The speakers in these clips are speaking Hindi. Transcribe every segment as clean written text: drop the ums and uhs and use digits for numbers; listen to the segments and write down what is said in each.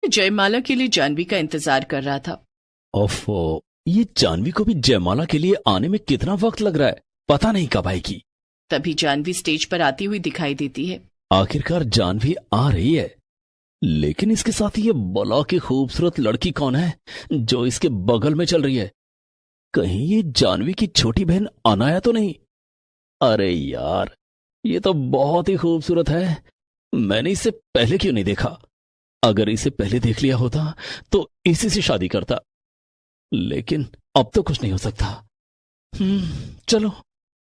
जयमाला के लिए जानवी का इंतजार कर रहा था। ओफो, ये जानवी को भी जयमाला के लिए आने में कितना वक्त लग रहा है, पता नहीं कब आएगी। तभी जानवी स्टेज पर आती हुई दिखाई देती है। आखिरकार जानवी आ रही है, लेकिन इसके साथ ये बला की खूबसूरत लड़की कौन है जो इसके बगल में चल रही है? कहीं ये जानवी की छोटी बहन अनाया तो नहीं? अरे यार, ये तो बहुत ही खूबसूरत है। मैंने इसे पहले क्यों नहीं देखा? अगर इसे पहले देख लिया होता तो इसी से शादी करता, लेकिन अब तो कुछ नहीं हो सकता। चलो,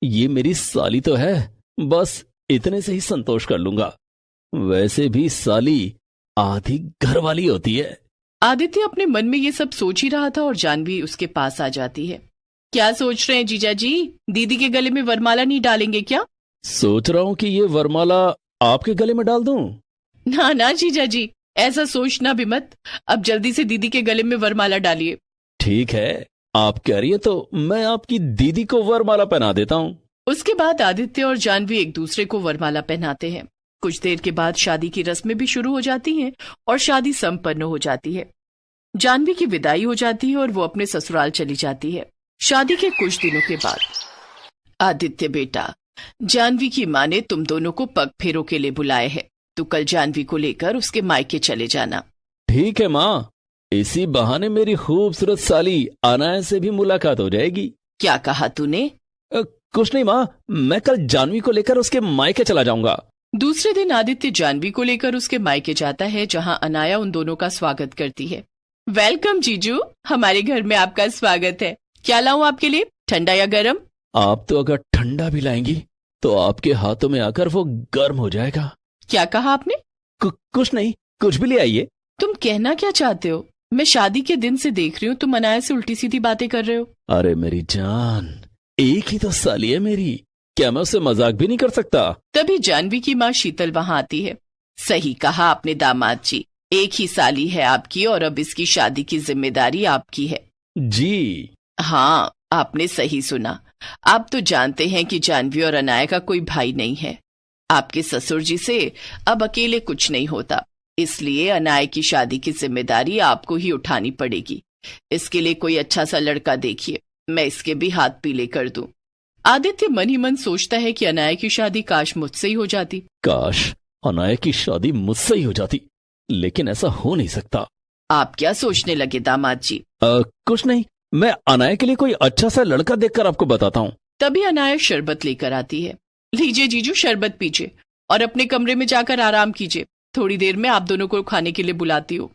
ये मेरी साली तो है, बस इतने से ही संतोष कर लूंगा। वैसे भी साली आधी घर वाली होती है। आदित्य अपने मन में ये सब सोच ही रहा था और जानवी उसके पास आ जाती है। क्या सोच रहे हैं जीजा जी? दीदी के गले में वरमाला नहीं डालेंगे क्या? सोच रहा हूं कि ये वरमाला आपके गले में डाल दूं। ना ना जीजा जी, ऐसा सोचना भी मत। अब जल्दी से दीदी के गले में वरमाला डालिए। ठीक है, आप कह रही है तो मैं आपकी दीदी को वरमाला पहना देता हूँ। उसके बाद आदित्य और जानवी एक दूसरे को वरमाला पहनाते हैं। कुछ देर के बाद शादी की रस्में भी शुरू हो जाती हैं और शादी संपन्न हो जाती है। जानवी की विदाई हो जाती है और वो अपने ससुराल चली जाती है। शादी के कुछ दिनों के बाद, आदित्य बेटा, जानवी की माँ ने तुम दोनों को पग फेरों के लिए बुलाए है। तू कल जानवी को लेकर उसके मायके चले जाना। ठीक है माँ, इसी बहाने मेरी खूबसूरत साली अनाया से भी मुलाकात हो जाएगी। क्या कहा तूने? कुछ नहीं माँ, मैं कल जानवी को लेकर उसके मायके चला जाऊंगा। दूसरे दिन आदित्य जानवी को लेकर उसके मायके जाता है, जहां अनाया उन दोनों का स्वागत करती है। वेलकम जीजू, हमारे घर में आपका स्वागत है। क्या लाऊं आपके लिए, ठंडा या गरम? आप तो अगर ठंडा भी लाएंगी तो आपके हाथों में आकर वो गर्म हो जाएगा। क्या कहा आपने? कुछ नहीं, कुछ भी ले आइए। तुम कहना क्या चाहते हो? मैं शादी के दिन से देख रही हूँ तुम अनाया से उल्टी सीधी बातें कर रहे हो। अरे मेरी जान, एक ही तो साली है मेरी, क्या मैं उससे मजाक भी नहीं कर सकता? तभी जानवी की माँ शीतल वहां आती है। सही कहा आपने दामाद जी, एक ही साली है आपकी और अब इसकी शादी की जिम्मेदारी आपकी है। जी हाँ, आपने सही सुना। आप तो जानते हैं कि जानवी और अनाया का कोई भाई नहीं है। आपके ससुर जी से अब अकेले कुछ नहीं होता, इसलिए अनाया की शादी की जिम्मेदारी आपको ही उठानी पड़ेगी। इसके लिए कोई अच्छा सा लड़का देखिए, मैं इसके भी हाथ पीले कर दूं। आदित्य मन ही मन सोचता है कि अनाया की शादी काश मुझसे ही हो जाती। काश अनाया की शादी मुझसे ही हो जाती, लेकिन ऐसा हो नहीं सकता। आप क्या सोचने लगे दामाद जी? कुछ नहीं, मैं अनाया के लिए कोई अच्छा सा लड़का देखकर आपको बताता हूँ। तभी अनाया शरबत लेकर आती है। लीजिए जीजू, शरबत पीजिए और अपने कमरे में जाकर आराम कीजिए। थोड़ी देर में आप दोनों को खाने के लिए बुलाती हूँ।